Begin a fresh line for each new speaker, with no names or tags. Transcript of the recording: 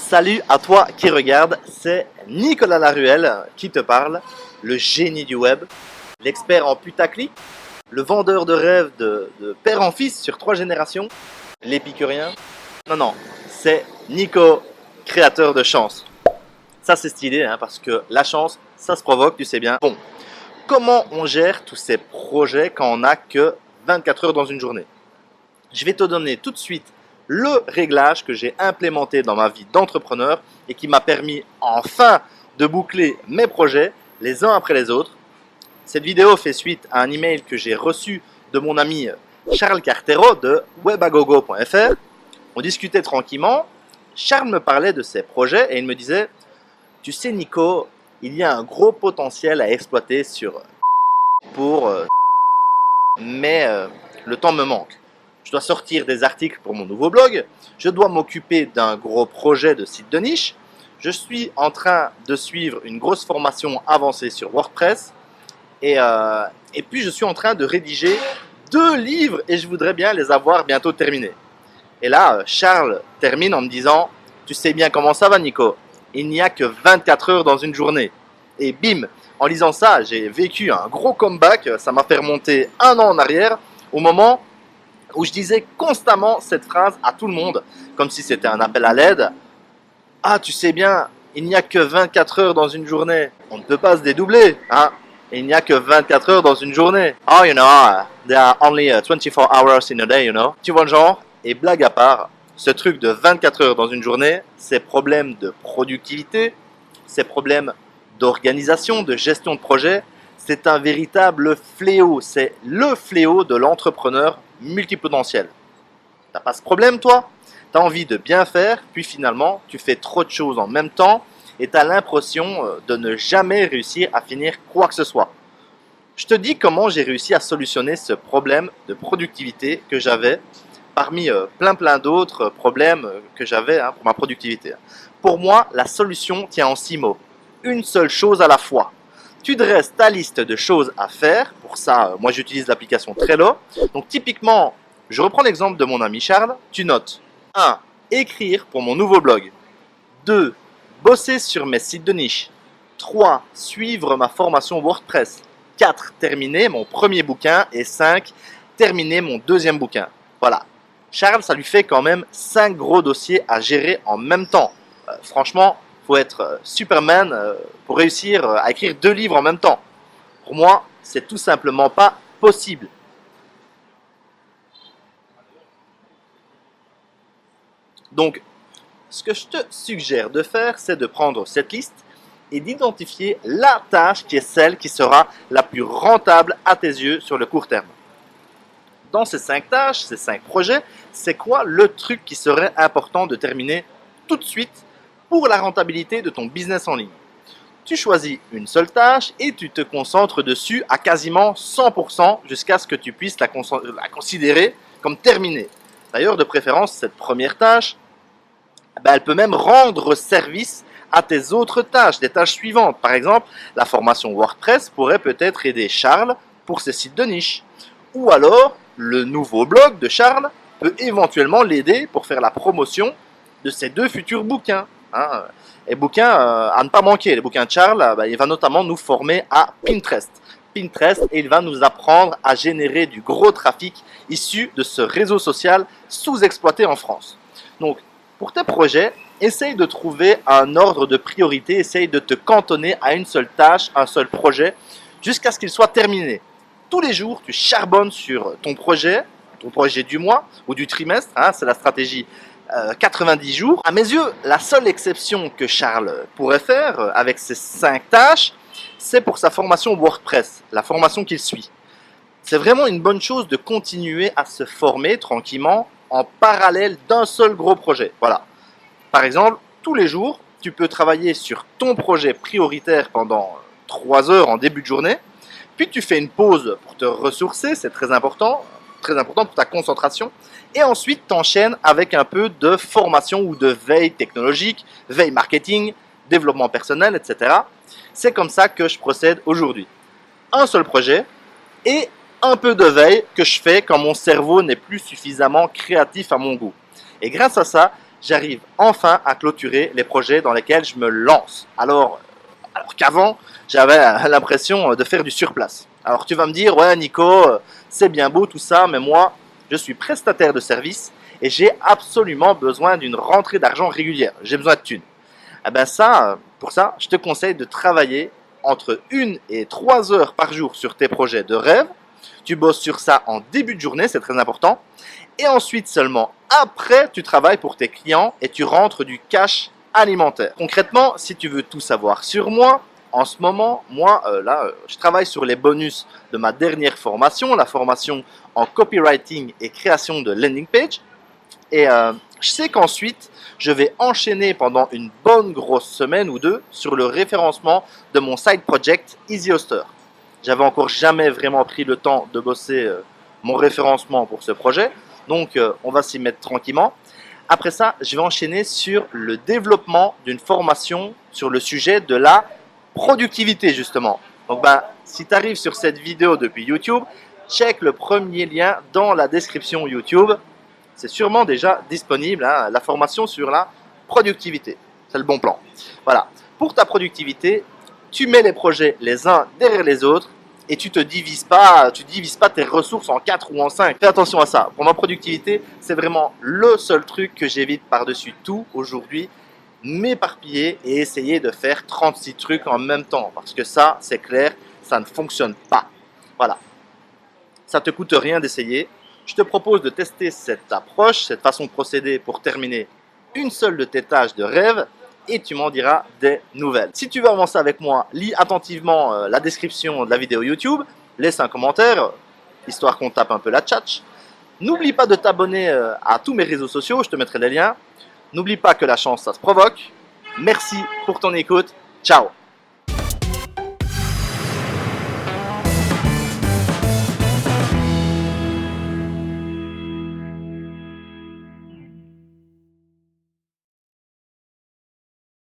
Salut à toi qui regarde, c'est Nicolas Laruelle qui te parle, le génie du web, l'expert en putaclic, le vendeur de rêves de père en fils sur 3 générations, l'épicurien. Non, c'est Nico, créateur de chance. Ça c'est stylé parce que la chance, ça se provoque, tu sais bien. Bon, comment on gère tous ces projets quand on n'a que 24 heures dans une journée? Je vais te donner tout de suite le réglage que j'ai implémenté dans ma vie d'entrepreneur et qui m'a permis enfin de boucler mes projets les uns après les autres. Cette vidéo fait suite à un email que j'ai reçu de mon ami Charles Cartero de webagogo.fr. On discutait tranquillement. Charles me parlait de ses projets et il me disait: tu sais Nico, il y a un gros potentiel à exploiter mais le temps me manque. Je dois sortir des articles pour mon nouveau blog, je dois m'occuper d'un gros projet de site de niche, je suis en train de suivre une grosse formation avancée sur WordPress et puis je suis en train de rédiger 2 livres et je voudrais bien les avoir bientôt terminés. Et là, Charles termine en me disant: tu sais bien comment ça va Nico, il n'y a que 24 heures dans une journée. Et bim, en lisant ça, j'ai vécu un gros comeback, ça m'a fait remonter 1 an en arrière au moment où je disais constamment cette phrase à tout le monde, comme si c'était un appel à l'aide. Ah, tu sais bien, il n'y a que 24 heures dans une journée. On ne peut pas se dédoubler, Il n'y a que 24 heures dans une journée. Oh, there are only 24 hours in a day, Tu vois le genre? Et blague à part, ce truc de 24 heures dans une journée, ces problèmes de productivité, ces problèmes d'organisation, de gestion de projet, c'est un véritable fléau. C'est le fléau de l'entrepreneur multipotentiel. T'as pas ce problème, toi? T'as envie de bien faire, puis finalement, tu fais trop de choses en même temps et t'as l'impression de ne jamais réussir à finir quoi que ce soit. Je te dis comment j'ai réussi à solutionner ce problème de productivité que j'avais parmi plein d'autres problèmes que j'avais pour ma productivité. Pour moi, la solution tient en 6 mots. Une seule chose à la fois. Tu dresses ta liste de choses à faire. Pour ça, moi j'utilise l'application Trello. Donc typiquement, je reprends l'exemple de mon ami Charles. Tu notes 1. Écrire pour mon nouveau blog. 2. Bosser sur mes sites de niche. 3. Suivre ma formation WordPress. 4. Terminer mon premier bouquin. Et 5. Terminer mon 2e bouquin. Voilà. Charles, ça lui fait quand même 5 gros dossiers à gérer en même temps. Franchement, faut être Superman pour réussir à écrire 2 livres en même temps. Pour moi, c'est tout simplement pas possible. Donc, ce que je te suggère de faire, c'est de prendre cette liste et d'identifier la tâche qui est celle qui sera la plus rentable à tes yeux sur le court terme. Dans ces 5 tâches, ces 5 projets, c'est quoi le truc qui serait important de terminer tout de suite pour la rentabilité de ton business en ligne? Tu choisis une seule tâche et tu te concentres dessus à quasiment 100% jusqu'à ce que tu puisses la considérer comme terminée. D'ailleurs, de préférence, cette première tâche, elle peut même rendre service à tes autres tâches, des tâches suivantes. Par exemple, la formation WordPress pourrait peut-être aider Charles pour ses sites de niche. Ou alors, le nouveau blog de Charles peut éventuellement l'aider pour faire la promotion de ses 2 futurs bouquins. Et bouquins à ne pas manquer. Les bouquins de Charles, il va notamment nous former à Pinterest. Et il va nous apprendre à générer du gros trafic issu de ce réseau social sous-exploité en France. Donc, pour tes projets, essaye de trouver un ordre de priorité, essaye de te cantonner à une seule tâche, un seul projet, jusqu'à ce qu'il soit terminé. Tous les jours, tu charbonnes sur ton projet du mois ou du trimestre, c'est la stratégie 90 jours. À mes yeux, la seule exception que Charles pourrait faire avec ces 5 tâches, c'est pour sa formation WordPress, la formation qu'il suit. C'est vraiment une bonne chose de continuer à se former tranquillement en parallèle d'un seul gros projet. Voilà. Par exemple, tous les jours, tu peux travailler sur ton projet prioritaire pendant 3 heures en début de journée, puis tu fais une pause pour te ressourcer, c'est très important pour ta concentration, et ensuite tu enchaînes avec un peu de formation ou de veille technologique, veille marketing, développement personnel, etc. C'est comme ça que je procède aujourd'hui. Un seul projet et un peu de veille que je fais quand mon cerveau n'est plus suffisamment créatif à mon goût. Et grâce à ça, j'arrive enfin à clôturer les projets dans lesquels je me lance. Alors qu'avant, j'avais l'impression de faire du surplace. Alors tu vas me dire, ouais Nico, c'est bien beau tout ça, mais moi, je suis prestataire de service et j'ai absolument besoin d'une rentrée d'argent régulière. J'ai besoin de thunes. Eh ben ça, pour ça, je te conseille de travailler entre 1 et 3 heures par jour sur tes projets de rêve. Tu bosses sur ça en début de journée, c'est très important. Et ensuite seulement après, tu travailles pour tes clients et tu rentres du cash alimentaire. Concrètement, si tu veux tout savoir sur moi, en ce moment, moi, je travaille sur les bonus de ma dernière formation, la formation en copywriting et création de landing page. Et je sais qu'ensuite, je vais enchaîner pendant une bonne grosse semaine ou deux sur le référencement de mon side project Easy Hoster. J'avais encore jamais vraiment pris le temps de bosser mon référencement pour ce projet, donc on va s'y mettre tranquillement. Après ça, je vais enchaîner sur le développement d'une formation sur le sujet de la productivité justement. Donc si tu arrives sur cette vidéo depuis YouTube, check le premier lien dans la description YouTube. C'est sûrement déjà disponible, hein, la formation sur la productivité. C'est le bon plan. Voilà. Pour ta productivité, tu mets les projets les uns derrière les autres et tu divises pas tes ressources en 4 ou en 5. Fais attention à ça. Pour ma productivité, c'est vraiment le seul truc que j'évite par-dessus tout aujourd'hui. M'éparpiller et essayer de faire 36 trucs en même temps. Parce que ça, c'est clair, ça ne fonctionne pas. Voilà. Ça te coûte rien d'essayer. Je te propose de tester cette approche, cette façon de procéder pour terminer une seule de tes tâches de rêve et tu m'en diras des nouvelles. Si tu veux avancer avec moi, lis attentivement la description de la vidéo YouTube, laisse un commentaire, histoire qu'on tape un peu la tchatch. N'oublie pas de t'abonner à tous mes réseaux sociaux, je te mettrai les liens. N'oublie pas que la chance, ça se provoque. Merci pour ton écoute. Ciao!